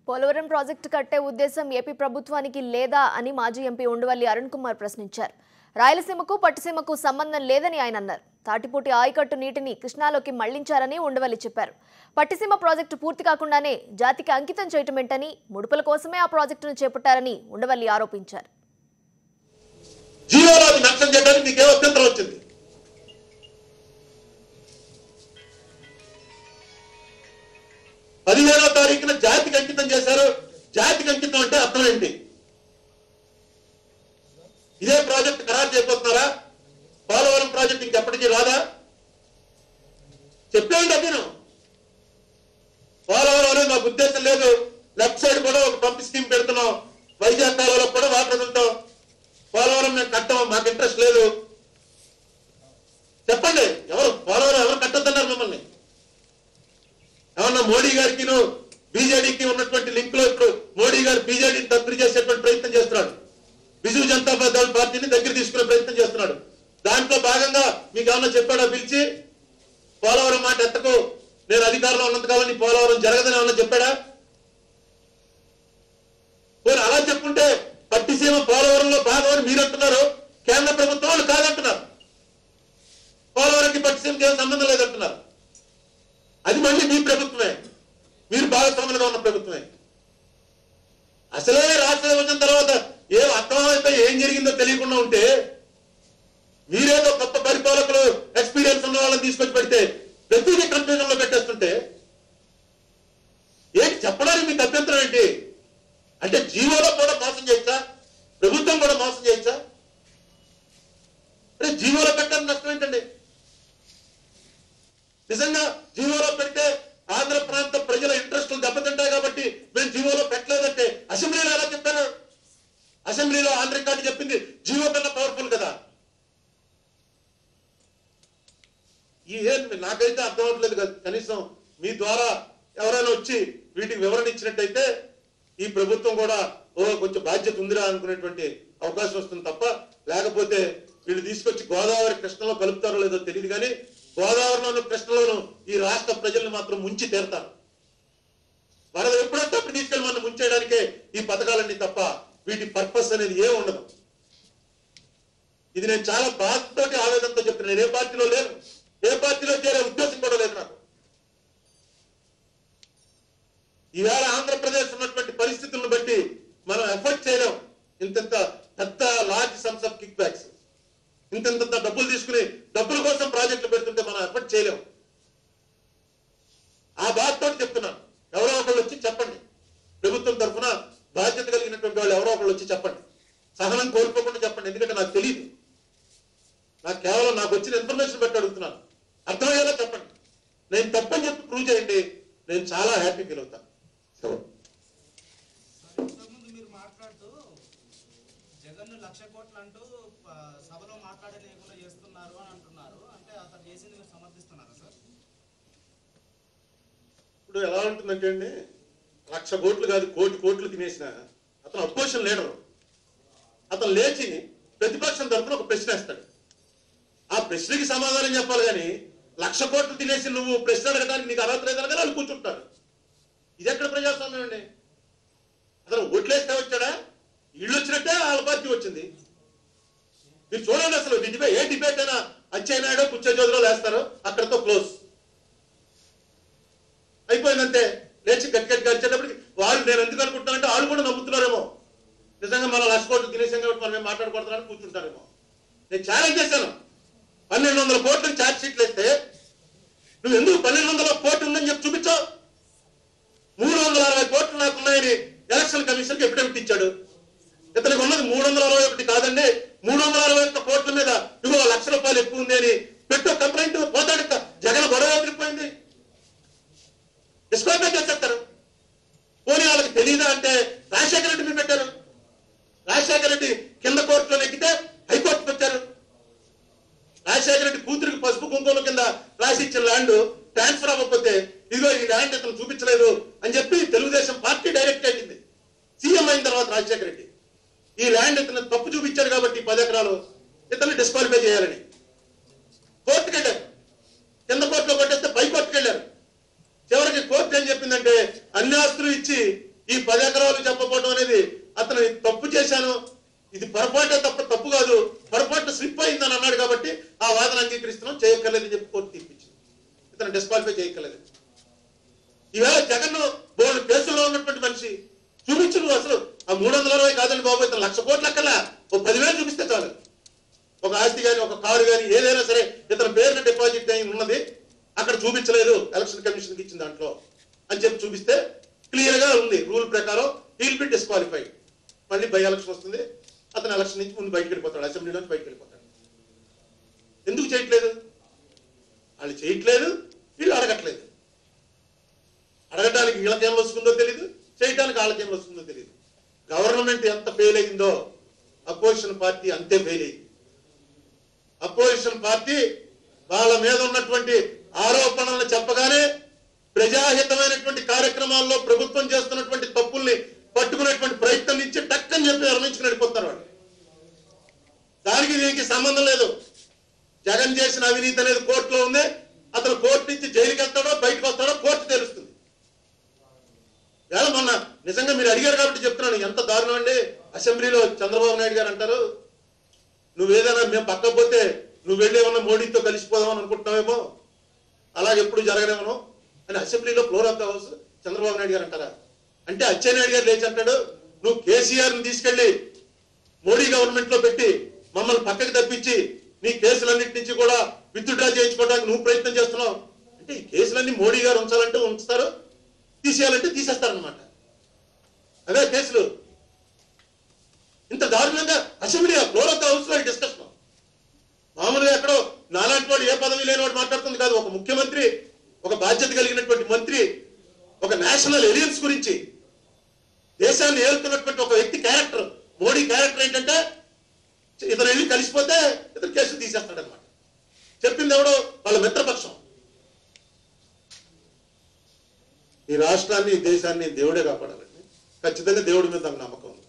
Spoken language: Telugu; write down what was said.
పోలవరం ప్రాజెక్టు కట్టే ఉద్దేశం ఏపీ ప్రభుత్వానికి లేదా అని మాజీ ఎంపీ ఉండవల్లి అరుణ్ కుమార్ ప్రశ్నించారు. రాయలసీమకు పట్టిసీమకు సంబంధం లేదని ఆయన అన్నారు. తాటిపూటి ఆయకట్టు నీటిని కృష్ణాలోకి మళ్లించారని ఉండవల్లి చెప్పారు. పట్టిసీమ ప్రాజెక్టు పూర్తి కాకుండానే జాతికి అంకితం చేయటమేంటని, ముడుపుల కోసమే ఆ ప్రాజెక్టును చేపట్టారని ఉండవల్లి ఆరోపించారు. జీవోరాజు నష్టం చేయడానికి మీకేం అభ్యంతరం వచ్చింది? పదిహేనవ తారీఖున జాతికి అంకితం చేశారు. జాతికి అంకితం అంటే అర్థం ఏంటి? ఇదే ప్రాజెక్ట్ ఖరారు చేయబోతున్నారా? పోలవరం ప్రాజెక్ట్ ఇంకెప్పటికీ రాదా? చెప్పేయండి. నేను పోలవరం అనేది మాకు ఉద్దేశం లేదు. లెఫ్ట్ సైడ్ కూడా ఒక పంప్ స్కీమ్ పెడుతున్నాం. వైజాగ్ కాలంలో కూడా వాటర్ వదులుతాం. పోలవరం మేము కట్టం, మాకు ఇంట్రెస్ట్ లేదు. చెప్పండి, ఎవరు పోలవరం ఎవరు కట్టొద్దన్నారు మిమ్మల్ని? ఏమన్నా మోడీ గారికి బీజేడీకి ఉన్నటువంటి లింక్ లో ఇప్పుడు మోడీ గారు బీజేడీని దగ్గర చేసేటువంటి ప్రయత్నం చేస్తున్నాడు. బిజు జనతా దళ పార్టీని దగ్గర తీసుకునే ప్రయత్నం చేస్తున్నాడు. దాంట్లో భాగంగా మీకు ఏమన్నా చెప్పాడా? పిలిచి పోలవరం మాట ఎత్తకు, నేను అధికారంలో ఉన్నంతకాలం నీ పోలవరం జరగదని ఏమన్నా చెప్పాడా? అలా చెప్పుంటే పట్టిసీమ పోలవరంలో భాగం అని మీరు అంటున్నారు. కేంద్ర ప్రభుత్వం వాళ్ళు కాదంటున్నారు. పోలవరంకి పట్టిసీమకి ఏం సంబంధం లేదంటున్నారు. అది మళ్ళీ మీ ప్రభుత్వమే, మీరు భాగస్వాములుగా ఉన్న ప్రభుత్వమే. అసలే రాష్ట్ర విభజన తర్వాత ఏం అర్థమైపోయి ఏం జరిగిందో తెలియకుండా ఉంటే మీరేదో కొత్త పరిపాలకులు ఎక్స్పీరియన్స్ ఉన్న వాళ్ళని తీసుకొచ్చి పెడితే ప్రతిదీ కన్ఫ్యూజన్ లో పెట్టేస్తుంటే ఏంటి చెప్పడానికి మీకు అభ్యంతరం ఏంటి? అంటే జీవోలో కూడా మోసం చేయొచ్చా? ప్రభుత్వం కూడా మోసం చేయొచ్చా? అంటే జీవోలో పెట్టడానికి నష్టం ఏంటండి? నిజంగా జీవోలో పెడితే ఆంధ్ర ప్రాంత ప్రజల ఇంట్రెస్టులు దెబ్బతింటాయి కాబట్టి మేము జీవోలో పెట్టలేదంటే అసెంబ్లీలో ఎలా చెప్పారు? అసెంబ్లీలో ఆంధ్ర రికార్డు చెప్పింది జీవో కన్నా పవర్ఫుల్ కదా. నాకైతే అర్థం అవ్వట్లేదు కదా. కనీసం మీ ద్వారా ఎవరైనా వచ్చి వీటికి వివరణ ఇచ్చినట్టయితే ఈ ప్రభుత్వం కూడా కొంచెం బాధ్యత ఉందిరా అనుకునేటువంటి అవకాశం వస్తుంది తప్ప, లేకపోతే వీళ్ళు తీసుకొచ్చి గోదావరి కృష్ణలో కలుపుతారో లేదో తెలియదు కానీ గోదావరిలోను కృష్ణలోను ఈ రాష్ట్ర ప్రజల్ని మాత్రం ముంచి తీరుతారు. వరద ఎప్పుడంటే అప్పుడు తీసుకెళ్ళి మనం ముంచేయడానికే ఈ పథకాలన్నీ తప్ప వీటి పర్పస్ అనేది ఏం ఉండదు. ఇది నేను చాలా బాధతోటి ఆవేదనతో చెప్తున్నాను. నేను ఏ పార్టీలో లేను, ఏ పార్టీలో చేరే ఉద్దేశం కూడా లేదు నాకు. ఈవేళ ఆంధ్రప్రదేశ్ ఉన్నటువంటి పరిస్థితులను బట్టి మనం ఎఫర్ట్ చేయలేం. ఇంత పెద్ద large sums of kick backs, ఇంత డబ్బులు తీసుకుని డబ్బుల కోసం ప్రాజెక్టులు పెడుతుంటే మనం ఎఫర్ట్ చేయలేం. ఆ బాధతో చెప్తున్నాను. ఎవరో ఒకళ్ళు వచ్చి చెప్పండి, ప్రభుత్వం తరఫున బాధ్యత కలిగినటువంటి వాళ్ళు ఎవరో ఒకళ్ళు వచ్చి చెప్పండి. సహనం కోల్పోకుండా చెప్పండి. ఎందుకంటే నాకు తెలియదు. నాకు కేవలం నాకు వచ్చిన ఇన్ఫర్మేషన్ బట్టి అడుగుతున్నాను. అర్థమయ్యేలా చెప్పండి. నేను తప్పని చెప్పి ప్రూవ్ చేయండి, నేను చాలా హ్యాపీ ఫీల్ అవుతాను. మీరు మాట్లాడుతూ జగన్ 1,00,000 కోట్లు అంటూ సభలో మాట్లాడలేకుండా చేస్తున్నారు అని అంటున్నారు. అంటే అతను చేసింది మీరు సమర్థిస్తున్నారా సార్? ఇప్పుడు ఎలా ఉంటుందంటే అండి, 1,00,000 కోట్లు కాదు, కోటి కోట్లు తినేసిన అతను అపోజిషన్ లీడర్. అతను లేచి ప్రతిపక్షం తరఫున ఒక ప్రశ్న వేస్తాడు. ఆ ప్రశ్నకి సమాధానం చెప్పాలి కానీ 1,00,000 కోట్లు తినేసి నువ్వు ప్రశ్న అడగడానికి నీకు అర్హత లేదని వాళ్ళు కూర్చుంటారు. ఇది ఎక్కడ ప్రజాస్వామ్యం అండి? అతను ఓట్లేస్తే వచ్చాడా? ఇళ్ళు వచ్చినట్టే వాళ్ళ పార్టీ వచ్చింది. మీరు చూడండి, అసలు ఏ డిబేట్ అయినా అచ్చెన్నాయుడు పుచ్చజ్యోతిలో వేస్తారు, అక్కడతో క్లోజ్ అయిపోయిందంటే. లేచి గట్టి వచ్చేటప్పటికి వాళ్ళు నేను ఎందుకు అనుకుంటున్నానంటే వాళ్ళు కూడా నమ్ముతున్నారేమో, నిజంగా మనం 1,00,000 కోట్లు తినేసాం కాబట్టి మనం ఏం మాట్లాడుకుంటున్నారని కూర్చుంటారేమో. నేను ఛాలెంజ్ చేశాను. 1,200 కోట్లకు ఛార్జ్ షీట్లు వేస్తే నువ్వు ఎందుకు 1,200 కోట్లు ఉందని చెప్పి చూపించావు? 360 కోట్లు నాకున్నాయని ఎలక్షన్ కమిషన్ కి ఎఫిడవిట్ ఇచ్చాడు. ఇతనికి ఉన్నది 361 కాదండి, 361 కోట్ల మీద ఇగో 1,00,000 రూపాయలు ఎక్కువ ఉంది అని పెట్టు కంప్లైంట్. పోతాడు. జగన్ గొడవ ఎదిరిపోయింది, డిస్క్వాలిఫై చేసేస్తారు. పోనీ వాళ్ళకి తెలియదా అంటే రాజశేఖర రెడ్డి మీరు పెట్టారు. రాజశేఖర రెడ్డి కింద కోర్టులో ఎక్కితే హైకోర్టుకు వచ్చారు. రాజశేఖర రెడ్డి కూతురికి పసుపు కుంకుమ కింద రాసి ఇచ్చిన ల్యాండ్ ట్రాన్స్ఫర్ అవ్వకపోతే ఇదిగో ఈ ల్యాండ్ ఇతను చూపించలేదు అని చెప్పి తెలుగుదేశం పార్టీ డైరెక్ట్ అయింది. సీఎం అయిన తర్వాత రాజశేఖర రెడ్డి ఈ ల్యాండ్ ఇతను తప్పు చూపించాడు కాబట్టి 10 ఎకరాలు ఇతన్ని డిస్క్వాలిఫై చేయాలని కోర్టుకు వెళ్ళారు. కింద కోర్టులో కొట్టేస్తే పై కోర్టుకు వెళ్ళారు. చివరికి కోర్టు ఏం చెప్పిందంటే అన్ని ఆస్తులు ఇచ్చి ఈ 10 ఎకరాలు చెప్పకపోవడం అనేది అతను తప్పు చేశాను, ఇది పొరపాటే తప్పు కాదు, పొరపాటు స్లిప్ అయిందని అన్నాడు కాబట్టి ఆ వాదన అంగీకరిస్తున్నాం, చేయక్కర్లేదని చెప్పి కోర్టు తీర్పిచ్చింది. ఇతను డిస్క్వాలిఫై చేయక్కర్లేదు. ఈవేళ జగన్ బోర్డు కేసులో ఉన్నటువంటి మనిషి చూపించు నువ్వు అసలు ఆ 360 కాదండి బాబు, ఇతను 1,00,000 కోట్లు అక్కర్లా, ఓ 10,000 చూపిస్తే చాలు. ఒక ఆస్తి కానీ ఒక కారు కానీ ఏదైనా సరే ఇతని పేరున డిపాజిట్ అయి ఉన్నది, అక్కడ చూపించలేదు ఎలక్షన్ కమిషన్కి ఇచ్చిన దాంట్లో అని చెప్పి చూపిస్తే క్లియర్ గా ఉంది రూల్ ప్రకారం హీల్ బి డిస్క్వాలిఫైడ్. మళ్ళీ బై ఎలక్షన్ వస్తుంది, అతను ఎలక్షన్ నుంచి ముందు బయటకు వెళ్ళిపోతాడు, అసెంబ్లీ నుంచి బయటకు వెళ్ళిపోతాడు. ఎందుకు చేయట్లేదు? వాళ్ళు చేయట్లేదు, వీళ్ళు అడగట్లేదు. అడగడానికి వీళ్ళకేం వస్తుందో తెలియదు, చేయడానికి వాళ్ళకేం వస్తుందో తెలియదు. గవర్నమెంట్ ఎంత ఫెయిల్ అయిందో అపోజిషన్ పార్టీ అంతే ఫెయిల్ అయింది. అపోజిషన్ పార్టీ వాళ్ళ మీద ఉన్నటువంటి ఆరోపణలను చెప్పగానే ప్రజాహితమైనటువంటి కార్యక్రమాల్లో ప్రభుత్వం చేస్తున్నటువంటి తప్పుల్ని పట్టుకునేటువంటి ప్రయత్నం నుంచి టక్కని చెప్పి నిర్మించుకుని వెళ్ళిపోతారు వాళ్ళు. దానికి దీనికి సంబంధం లేదు. జగన్ చేసిన అవినీతి అనేది కోర్టులో ఉంది, అతను కోర్టు నుంచి జైలుకి వెళ్తాడో బయటకు వస్తాడో కోర్టు తెలుస్తుంది. మొన్న నిజంగా మీరు అడిగారు కాబట్టి చెప్తున్నాను, ఎంత దారుణం అండి. అసెంబ్లీలో చంద్రబాబు నాయుడు గారు అంటారు, నువ్వేదైనా మేము పక్కపోతే నువ్వు వెళ్ళేమన్నా మోడీతో కలిసిపోదామని అనుకుంటున్నావేమో, అలాగే ఎప్పుడు జరగనేమో అని అసెంబ్లీలో floor of the house Chandrababu Naidu గారు అంటారా? అంటే అచ్చెన్నాయుడు గారు లేచి అంటాడు, నువ్వు కేసీఆర్ని తీసుకెళ్లి మోడీ గవర్నమెంట్ లో పెట్టి మమ్మల్ని పక్కకి తప్పించి నీ కేసులన్నిటి నుంచి కూడా విత్డ్రా చేయించుకోవడానికి నువ్వు ప్రయత్నం చేస్తున్నావు. అంటే ఈ కేసులన్నీ మోడీ గారు ఉంచాలంటే ఉంచుతారు, తీసేయాలంటే తీసేస్తారనమాట. అదే కేసులు. ఇంత దారుణంగా assembly floor of the house లో డిస్కషన్. మామూలుగా ఎక్కడో నాలాంటి వాడు ఏ పదవి లేని వాడు మాట్లాడుతుంది కాదు. ఒక ముఖ్యమంత్రి, ఒక బాధ్యత కలిగినటువంటి మంత్రి, ఒక నేషనల్ ఎలియన్స్ గురించి దేశాన్ని ఏలుతున్నటువంటి ఒక వ్యక్తి క్యారెక్టర్, మోడీ క్యారెక్టర్ ఏంటంటే ఇతను వెళ్ళి కలిసిపోతే ఇతను కేసులు తీసేస్తాడనమాట. చెప్పింది ఎవడో వాళ్ళ మిత్రపక్షం. ఈ రాష్ట్రాన్ని, ఈ దేశాన్ని దేవుడే కాపాడాలండి. ఖచ్చితంగా దేవుడి మీద నాకు నమ్మకం ఉంది.